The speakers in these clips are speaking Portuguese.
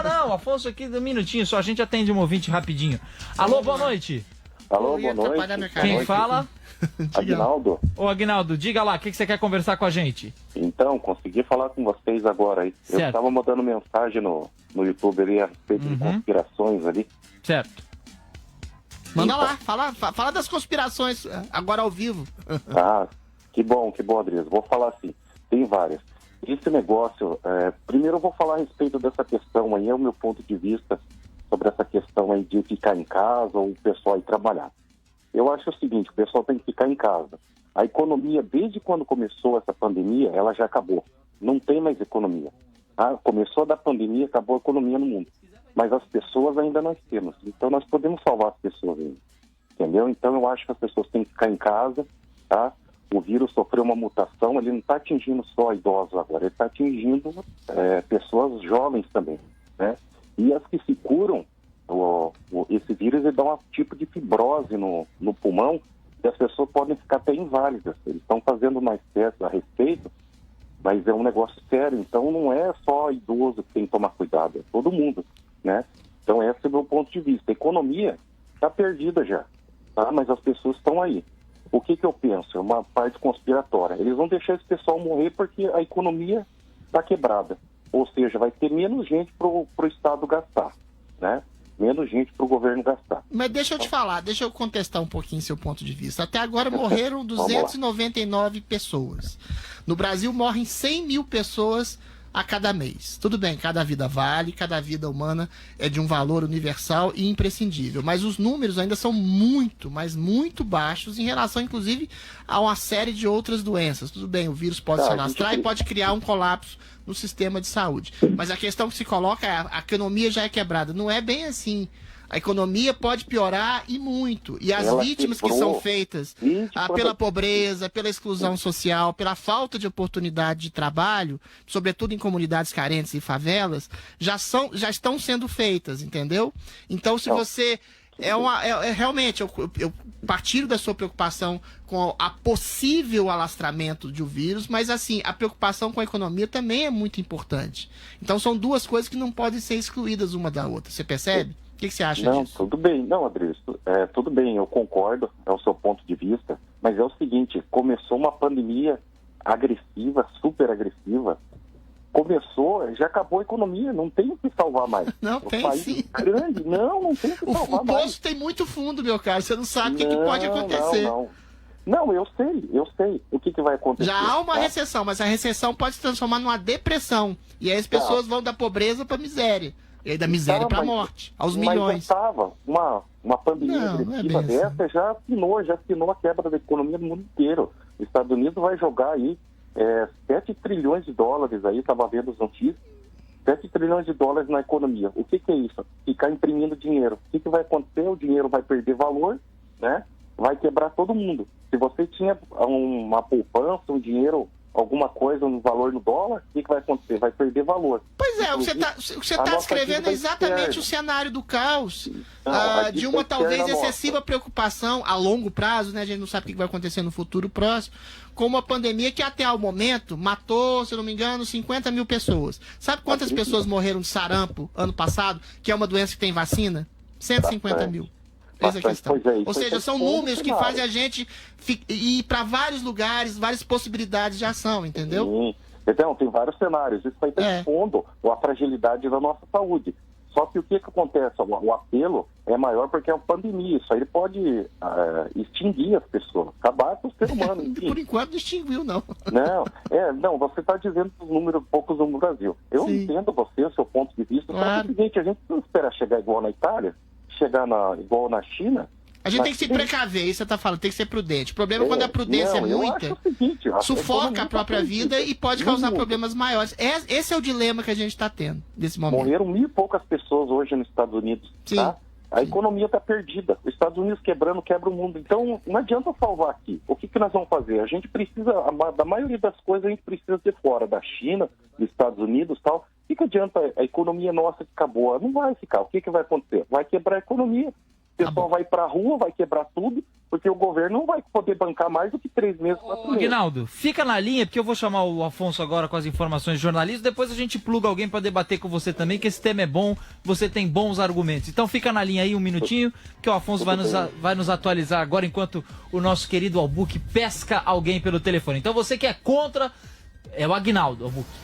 Não, Afonso aqui, um minutinho só, a gente atende um ouvinte rapidinho. Alô, boa noite. Alô, boa noite. Quem fala? Aguinaldo. Ô, Aguinaldo, diga lá, o que você quer conversar com a gente? Então, consegui falar com vocês agora aí. Certo. Eu estava mandando mensagem no YouTube ali a respeito de conspirações ali. Certo. Manda lá, fala das conspirações agora ao vivo. Ah, que bom, Adriano. Vou falar assim, tem várias. Esse negócio, primeiro eu vou falar a respeito dessa questão aí, é o meu ponto de vista sobre essa questão aí de ficar em casa ou o pessoal ir trabalhar. Eu acho o seguinte, o pessoal tem que ficar em casa. A economia, desde quando começou essa pandemia, ela já acabou. Não tem mais economia. Começou da pandemia, acabou a economia no mundo. Mas as pessoas ainda nós temos. Então nós podemos salvar as pessoas ainda. Entendeu? Então eu acho que as pessoas têm que ficar em casa, tá? O vírus sofreu uma mutação, ele não está atingindo só idosos agora, ele está atingindo pessoas jovens também, né? E as que se curam, esse vírus ele dá um tipo de fibrose no pulmão e as pessoas podem ficar até inválidas. Eles estão fazendo mais testes a respeito, mas é um negócio sério. Então não é só idoso que tem que tomar cuidado, é todo mundo, né? Então esse é o meu ponto de vista. A economia está perdida já, tá? Mas as pessoas estão aí. O que eu penso? É uma parte conspiratória. Eles vão deixar esse pessoal morrer porque a economia está quebrada. Ou seja, vai ter menos gente para o Estado gastar, né? Menos gente para o governo gastar. Mas deixa eu te falar, deixa eu contestar um pouquinho seu ponto de vista. Até agora morreram 299 pessoas. No Brasil morrem 100 mil pessoas a cada mês. Tudo bem, cada vida vale, cada vida humana é de um valor universal e imprescindível. Mas os números ainda são muito, mas muito baixos em relação, inclusive, a uma série de outras doenças. Tudo bem, o vírus pode se alastrar e pode criar um colapso no sistema de saúde. Mas a questão que se coloca é a economia já é quebrada. Não é bem assim. A economia pode piorar e muito. E as vítimas que são feitas pela pobreza, pela exclusão social, pela falta de oportunidade de trabalho, sobretudo em comunidades carentes e favelas, já estão sendo feitas, entendeu? Então, se você... realmente, eu partilho da sua preocupação com a possível alastramento de um vírus, mas assim, a preocupação com a economia também é muito importante. Então são duas coisas que não podem ser excluídas uma da outra. Você percebe? O que você acha disso? Não, tudo bem. Não, Adriano, tudo bem, eu concordo, é o seu ponto de vista, mas é o seguinte, começou uma pandemia agressiva, super agressiva, já acabou a economia, não tem o que salvar mais. Não, tem sim. Grande, não tem o que salvar mais. O poço tem muito fundo, meu caro, você não sabe o que pode acontecer. Não, eu sei. O que vai acontecer? Já há uma recessão, mas a recessão pode se transformar numa depressão. E aí as pessoas vão da pobreza para miséria. E aí da miséria para a morte, aos milhões. Mas estava uma pandemia agressiva dessa, já assinou a quebra da economia do mundo inteiro. Os Estados Unidos vai jogar aí 7 trilhões de dólares aí, estava vendo as notícias, 7 trilhões de dólares na economia. O que é isso? Ficar imprimindo dinheiro. O que vai acontecer? O dinheiro vai perder valor, né? Vai quebrar todo mundo. Se você tinha uma poupança, um dinheiro, alguma coisa no valor no dólar, o que vai acontecer? Vai perder valor. Pois é, o que você está descrevendo é exatamente o cenário do caos, de uma talvez excessiva preocupação a longo prazo, né? A gente não sabe o que vai acontecer no futuro próximo, com uma pandemia que até ao momento matou, se eu não me engano, 50 mil pessoas. Sabe quantas pessoas morreram de sarampo ano passado, que é uma doença que tem vacina? 150 mil. Essa é a questão. Ou seja, são números que fazem a gente ir para vários lugares, várias possibilidades de ação, entendeu? Sim. Então, tem vários cenários. Isso aí está expondo a fragilidade da nossa saúde. Só que o que acontece? O apelo é maior porque é uma pandemia. Isso aí pode extinguir as pessoas, acabar com o ser humano. Por enquanto não extinguiu, não. Não, você está dizendo os números poucos no Brasil. Eu entendo você, o seu ponto de vista. Só que é o seguinte, a gente não espera chegar igual na Itália, chegar igual na China. A gente tem que se precaver, isso você está falando, tem que ser prudente. O problema é quando a prudência é muita, sufoca a própria vida e pode causar problemas maiores. Esse é o dilema que a gente está tendo nesse momento. Morreram 1.000 e poucas pessoas hoje nos Estados Unidos. Tá? A economia está perdida. Os Estados Unidos quebrando, quebra o mundo. Então, não adianta salvar aqui. O que nós vamos fazer? A gente precisa, da maioria das coisas, a gente precisa ter fora da China, dos Estados Unidos e tal. O que adianta a economia nossa ficar boa? Não vai ficar. O que vai acontecer? Vai quebrar a economia. pessoal vai pra rua, vai quebrar tudo, porque o governo não vai poder bancar mais do que 3 meses, 4 meses. Aguinaldo, fica na linha, porque eu vou chamar o Afonso agora com as informações de jornalismo, depois a gente pluga alguém para debater com você também, que esse tema é bom, você tem bons argumentos. Então fica na linha aí um minutinho, que o Afonso vai nos atualizar agora, enquanto o nosso querido Albuque pesca alguém pelo telefone. Então você que é contra, é o Aguinaldo, Albuque.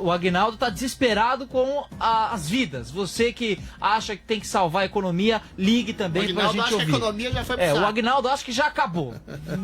O Aguinaldo está desesperado com as vidas. Você que acha que tem que salvar a economia, ligue também pra gente ouvir. Que a economia já foi pro saco. O Aguinaldo acha que já acabou.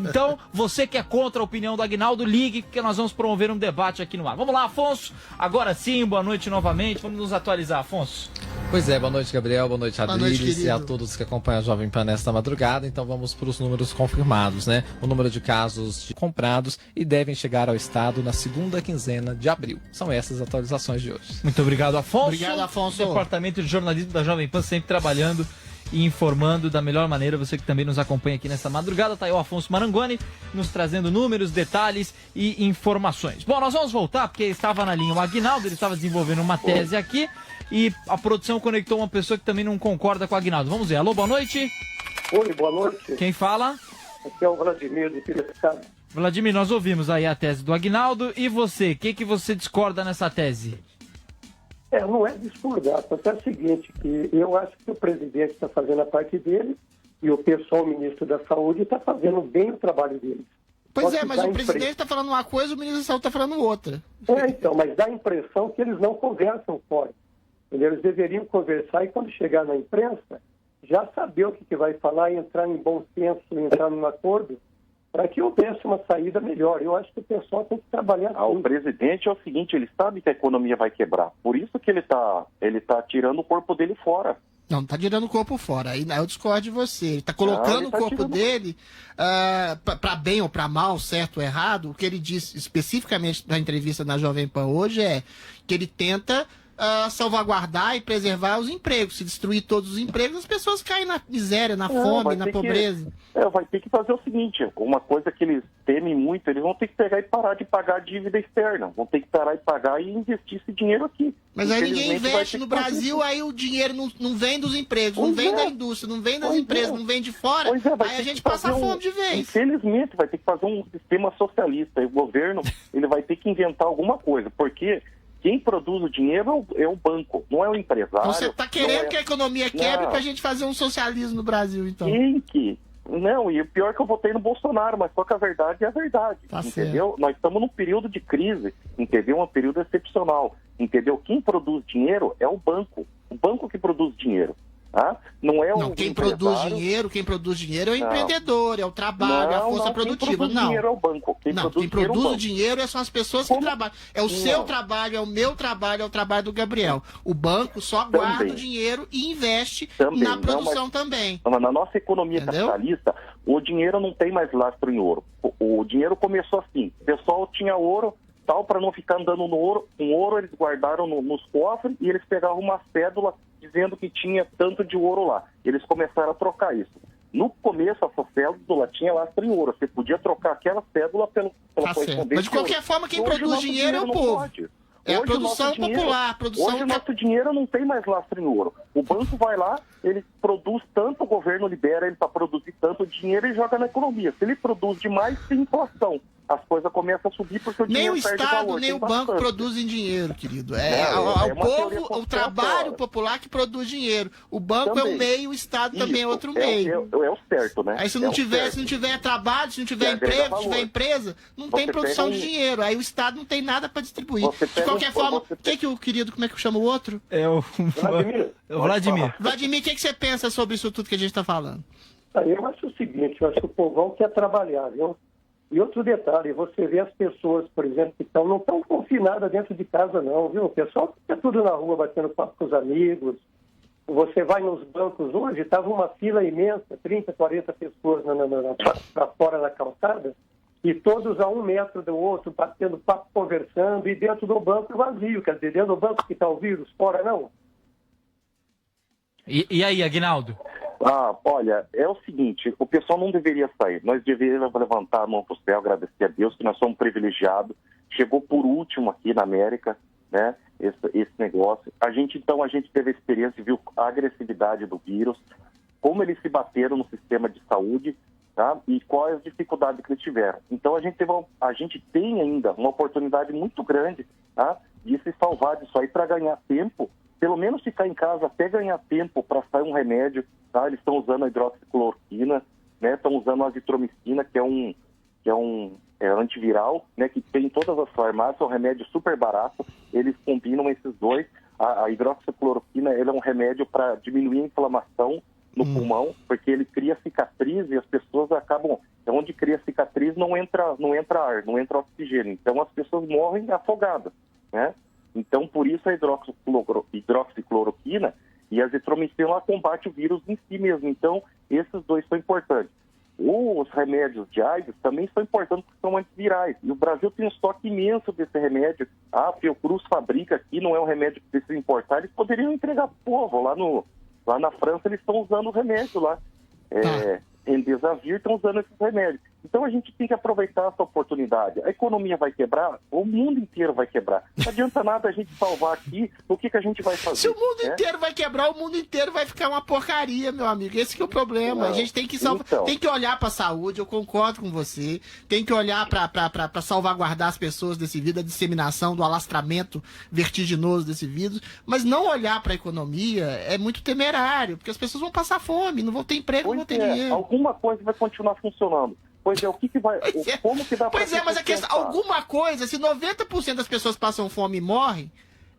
Então, você que é contra a opinião do Aguinaldo, ligue, porque nós vamos promover um debate aqui no ar. Vamos lá, Afonso. Agora sim, boa noite novamente. Vamos nos atualizar, Afonso. Pois é, boa noite, Gabriel, boa noite, Adriles, e a querido. todos que acompanham a Jovem Pan nesta madrugada. Então vamos para os números confirmados, né? O número de casos comprados e devem chegar ao estado na segunda quinzena de abril. São essas as atualizações de hoje. Muito obrigado, Afonso. Obrigado, Afonso. Departamento de Jornalismo da Jovem Pan sempre trabalhando e informando da melhor maneira. Você que também nos acompanha aqui nessa madrugada, tá aí o Afonso Marangoni nos trazendo números, detalhes e informações. Bom, nós vamos voltar, porque estava na linha o Aguinaldo, ele estava desenvolvendo uma tese aqui e a produção conectou uma pessoa que também não concorda com o Aguinaldo. Vamos ver. Alô, boa noite. Oi, boa noite. Quem fala? Aqui é o Vladimir de Piracicaba. Vladimir, nós ouvimos aí a tese do Aguinaldo. E você? O que você discorda nessa tese? Não é discordar, porque é o seguinte, que eu acho que o presidente está fazendo a parte dele e o pessoal, o ministro da Saúde, está fazendo bem o trabalho dele. Pois Pode é, mas dar o presidente está falando uma coisa, o ministro da Saúde está falando outra. Então, mas dá a impressão que eles não conversam fora. Eles deveriam conversar e quando chegar na imprensa, já saber o que vai falar, entrar em bom senso, entrar num acordo, para que houvesse uma saída melhor. Eu acho que o pessoal tem que trabalhar O presidente é o seguinte, ele sabe que a economia vai quebrar. Por isso que ele tá tirando o corpo dele fora. Não, não tá tirando o corpo fora. Aí eu discordo de você. Ele tá colocando ele tá o corpo tirando... dele para bem ou para mal, certo ou errado. O que ele disse especificamente na entrevista na Jovem Pan hoje é que ele tenta salvaguardar e preservar os empregos. Se destruir todos os empregos, as pessoas caem na miséria, na fome, na pobreza. Vai ter que fazer o seguinte, uma coisa que eles temem muito, eles vão ter que pegar e parar de pagar a dívida externa. Vão ter que parar de pagar e investir esse dinheiro aqui. Mas aí ninguém investe no Brasil, aí o dinheiro não vem dos empregos, não vem da indústria, não vem das empresas, não vem de fora, aí a gente passa fome de vez. Infelizmente, vai ter que fazer um sistema socialista. E o governo ele vai ter que inventar alguma coisa, porque quem produz o dinheiro é o banco, não é o empresário. Você está querendo que a economia quebre para a gente fazer um socialismo no Brasil, então? Quem que? Não, e o pior é que eu votei no Bolsonaro, mas só que a verdade é a verdade, tá entendeu? Certo. Nós estamos num período de crise, entendeu? Um período excepcional, entendeu? Quem produz dinheiro é o banco que produz dinheiro. Tá? Não é quem produz dinheiro é o empreendedor, é o trabalho, é a força produtiva. Quem produz dinheiro é o banco. Quem produz o dinheiro são as pessoas que trabalham. É o seu trabalho, é o meu trabalho, é o trabalho do Gabriel. O banco só guarda o dinheiro e investe na produção também. Na nossa economia capitalista, o dinheiro não tem mais lastro em ouro. O dinheiro começou assim. O pessoal tinha ouro, tal, para não ficar andando no ouro. Com ouro eles guardaram nos cofres e eles pegavam uma cédula dizendo que tinha tanto de ouro lá. Eles começaram a trocar isso. No começo, essa cédula tinha lastro em ouro. Você podia trocar aquela cédula pela correspondente. Mas de qualquer forma, quem produz dinheiro é o povo. Pode. É a produção popular. Hoje o nosso dinheiro não tem mais lastro em ouro. O banco vai lá, ele produz tanto, o governo libera ele para produzir tanto dinheiro e joga na economia. Se ele produz demais, tem inflação. As coisas começam a subir porque o dinheiro perde valor. Nem o Estado, nem o banco produzem dinheiro, querido. O povo, o trabalho popular que produz dinheiro. O banco é um meio, o Estado também é outro meio. É o certo, né? Aí se não tiver trabalho, se não tiver emprego, se tiver empresa, não tem produção de dinheiro. Aí o Estado não tem nada para distribuir. De qualquer forma, o querido, como é que chama o outro? É o Vladimir. Vladimir, o que você pensa sobre isso tudo que a gente está falando? Eu acho o seguinte, eu acho que o povão quer trabalhar, viu? E outro detalhe, você vê as pessoas, por exemplo, que não estão confinadas dentro de casa não, viu? O pessoal fica tudo na rua batendo papo com os amigos. Você vai nos bancos hoje, estava uma fila imensa, 30, 40 pessoas para fora na calçada, e todos a 1 metro do outro, batendo papo, conversando, e dentro do banco vazio, quer dizer, dentro do banco que está o vírus, fora não. E aí, Aguinaldo? Olha, é o seguinte, o pessoal não deveria sair. Nós deveríamos levantar a mão para o céu, agradecer a Deus que nós somos privilegiados. Chegou por último aqui na América, né, esse negócio. A gente teve a experiência, viu a agressividade do vírus. como eles se bateram no sistema de saúde, tá? E quais as dificuldades que eles tiveram. Então a gente tem ainda uma oportunidade muito grande, tá? De se salvar disso aí para ganhar tempo, pelo menos ficar em casa até ganhar tempo para sair um remédio, tá? Eles estão usando a hidroxicloroquina, né? Estão usando a azitromicina, que é um antiviral, né? Que tem em todas as farmácias, é um remédio super barato. Eles combinam esses dois. A hidroxicloroquina, ele é um remédio para diminuir a inflamação no pulmão, porque ele cria cicatriz e as pessoas acabam... Onde cria cicatriz não entra ar, não entra oxigênio. Então as pessoas morrem afogadas, né? Então por isso a hidroxicloroquina e a azitromicina ela combate o vírus em si mesmo. Então esses dois são importantes. Os remédios de AIDS também são importantes porque são antivirais. E o Brasil tem um estoque imenso desse remédio. A Fiocruz fabrica aqui, não é um remédio que precisa importar. Eles poderiam entregar pro povo. Lá na França eles estão usando o remédio lá. Remdesivir estão usando esses remédios. Então a gente tem que aproveitar essa oportunidade. A economia vai quebrar, o mundo inteiro vai quebrar. Não adianta nada a gente salvar aqui, o que a gente vai fazer? Se o mundo inteiro vai quebrar, o mundo inteiro vai ficar uma porcaria, meu amigo. Esse que é o problema. A gente tem que tem que olhar para a saúde, eu concordo com você. Tem que olhar para salvaguardar as pessoas desse vírus, da disseminação, do alastramento vertiginoso desse vírus, mas não olhar para a economia é muito temerário, porque as pessoas vão passar fome, não vão ter emprego, não vão ter dinheiro. Alguma coisa vai continuar funcionando. Pois é, o que vai... Como que dá pra... Pois é, mas a questão, alguma coisa, se 90% das pessoas passam fome e morrem,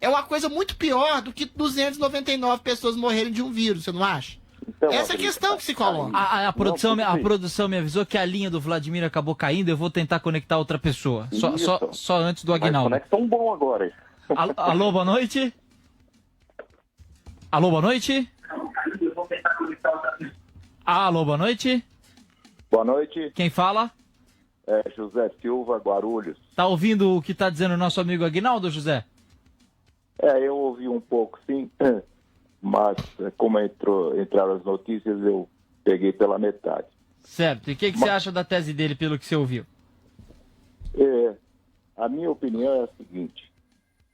é uma coisa muito pior do que 299 pessoas morrerem de um vírus, você não acha? Então, essa é a questão que se coloca. A produção me avisou que a linha do Vladimir acabou caindo, eu vou tentar conectar outra pessoa. Só antes do Aguinaldo. Mas conexão bom agora. Alô, boa noite? Alô, boa noite? Alô, boa noite? Boa noite. Quem fala? É José Silva, Guarulhos. Tá ouvindo o que tá dizendo o nosso amigo Aguinaldo, José? Eu ouvi um pouco, sim, mas como entraram as notícias, eu peguei pela metade. Certo. E o que você acha da tese dele, pelo que você ouviu? A minha opinião é a seguinte,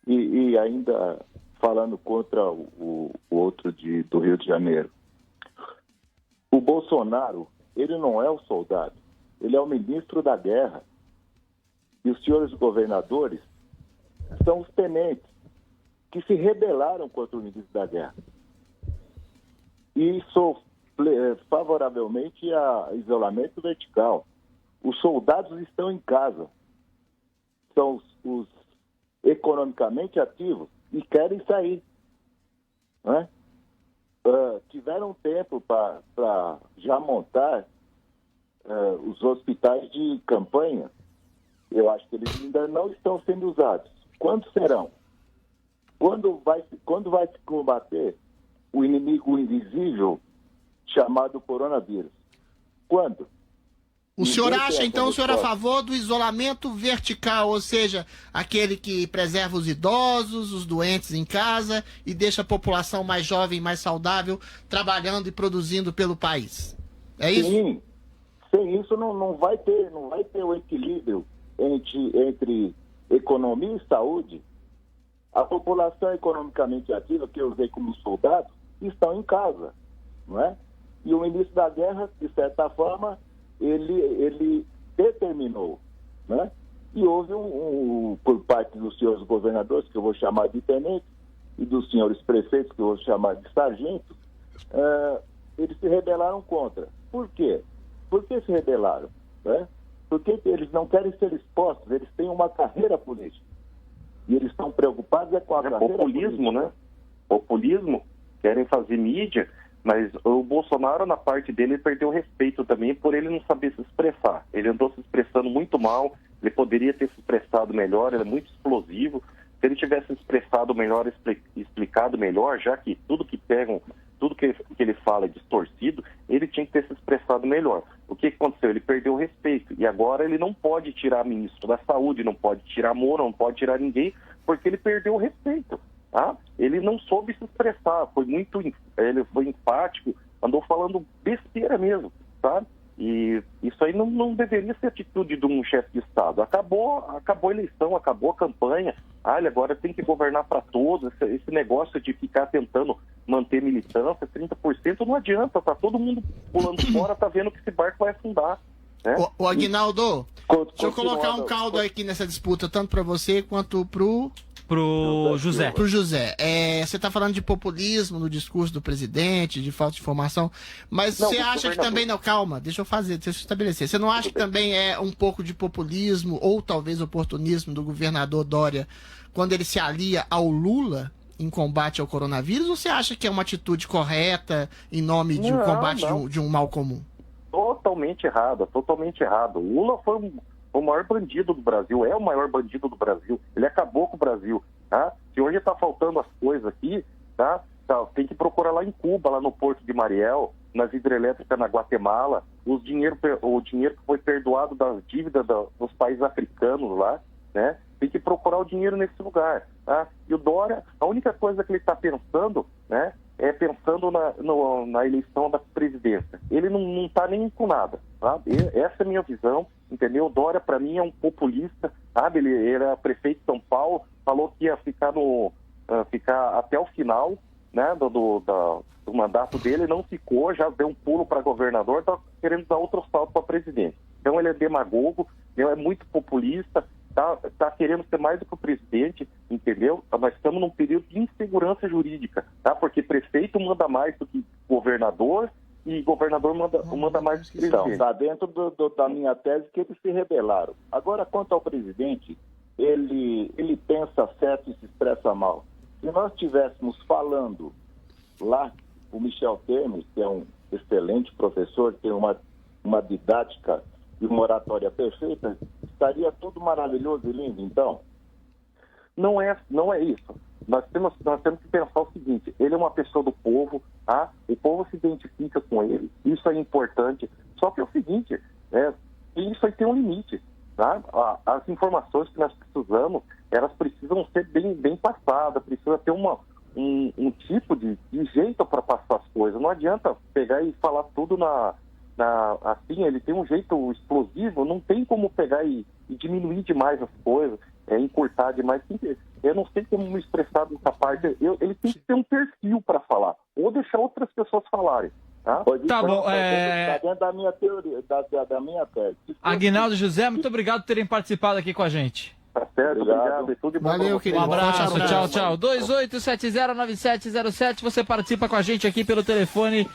e ainda falando contra o outro do Rio de Janeiro, o Bolsonaro, ele não é o soldado, ele é o ministro da guerra. E os senhores governadores são os tenentes que se rebelaram contra o ministro da guerra. E sou favoravelmente a isolamento vertical. Os soldados estão em casa. São os economicamente ativos e querem sair. Não é? Tiveram tempo para já montar os hospitais de campanha. Eu acho que eles ainda não estão sendo usados. Quando serão? Quando vai se combater o inimigo invisível chamado coronavírus? Quando? O senhor acha, então, o senhor é a favor do isolamento vertical, ou seja, aquele que preserva os idosos, os doentes em casa e deixa a população mais jovem, mais saudável, trabalhando e produzindo pelo país? É isso? Sim. Sem isso não vai ter o equilíbrio entre economia e saúde. A população economicamente ativa, que eu usei como soldados, estão em casa, não é? E o ministro da Guerra, de certa forma, ele determinou, né? E houve por parte dos senhores governadores, que eu vou chamar de tenentes, e dos senhores prefeitos, que eu vou chamar de sargentos, eles se rebelaram contra. Por quê? Por que se rebelaram? Né? Porque eles não querem ser expostos, eles têm uma carreira política. E eles estão preocupados com a carreira populismo, política. Né? Populismo, querem fazer mídia, mas o Bolsonaro, na parte dele, perdeu o respeito também por ele não saber se expressar. Ele andou se expressando muito mal, ele poderia ter se expressado melhor, ele é muito explosivo. Se ele tivesse se expressado melhor, explicado melhor, já que tudo que ele fala é distorcido, ele tinha que ter se expressado melhor. O que aconteceu? Ele perdeu o respeito. E agora ele não pode tirar ministro da Saúde, não pode tirar Moura, não pode tirar ninguém, porque ele perdeu o respeito. Tá? Ele não soube se expressar, ele foi enfático, andou falando besteira mesmo, tá? E isso aí não deveria ser atitude de um chefe de Estado. Acabou a eleição, acabou a campanha. Ele agora tem que governar para todos. Esse negócio de ficar tentando manter militância, 30% não adianta, tá todo mundo pulando fora, tá vendo que esse barco vai afundar. Né? Ô, Aguinaldo, deixa eu colocar um Continuando. caldo aqui nessa disputa, tanto para você quanto pro José. José. Você está falando de populismo no discurso do presidente, de falta de informação, mas Não, você do acha que governador. também, não, calma, deixa eu estabelecer. Você não acha que também é um pouco de populismo ou talvez oportunismo do governador Dória quando ele se alia ao Lula em combate ao coronavírus, ou você acha que é uma atitude correta em nome de um Não, combate não. de um mal comum? Totalmente errado, totalmente errado. O Lula foi o maior bandido do Brasil, é o maior bandido do Brasil. Ele acabou com o Brasil, tá? Se hoje está faltando as coisas aqui, tá? Tem que procurar lá em Cuba, lá no Porto de Mariel, nas hidrelétricas na Guatemala, o dinheiro que foi perdoado das dívidas dos países africanos lá, né? Tem que procurar o dinheiro nesse lugar, tá? E o Dória, a única coisa que ele está pensando, né? É pensando na eleição da presidência. Ele não está nem com nada, sabe? Essa é a minha visão, entendeu? O Dória, para mim, é um populista, sabe? Ele era prefeito de São Paulo, falou que ia ficar até o final, né, do mandato dele, não ficou, já deu um pulo para governador, está querendo dar outro salto para presidente. Então ele é demagogo, é muito populista, tá querendo ser mais do que o presidente, entendeu? Nós estamos num período de insegurança jurídica, tá? Porque prefeito manda mais do que governador e governador manda mais do que Então, presidente. está dentro da minha tese que eles se rebelaram. Agora, quanto ao presidente, ele pensa certo e se expressa mal. Se nós estivéssemos falando lá, o Michel Temer, que é um excelente professor, tem uma didática e uma oratória perfeita, estaria tudo maravilhoso e lindo, então? Não é isso. Nós temos que pensar o seguinte, ele é uma pessoa do povo, tá? O povo se identifica com ele, isso é importante. Só que é o seguinte, isso aí tem um limite, tá? As informações que nós precisamos, elas precisam ser bem passadas, precisa ter um tipo de jeito para passar as coisas. Não adianta pegar e falar tudo assim, ele tem um jeito explosivo, não tem como pegar e diminuir demais as coisas, encurtar demais. Eu não sei como me expressar dessa parte. Ele tem que ter um perfil para falar, ou deixar outras pessoas falarem. Tá? Tá bom, Está dentro da minha teoria, da minha tese. Aguinaldo, José, muito obrigado por terem participado aqui com a gente. Tá certo? Obrigado. E tudo de bom Valeu, pra você. querido. Um abraço, Forte tchau, abraço. tchau. 28709707, você participa com a gente aqui pelo telefone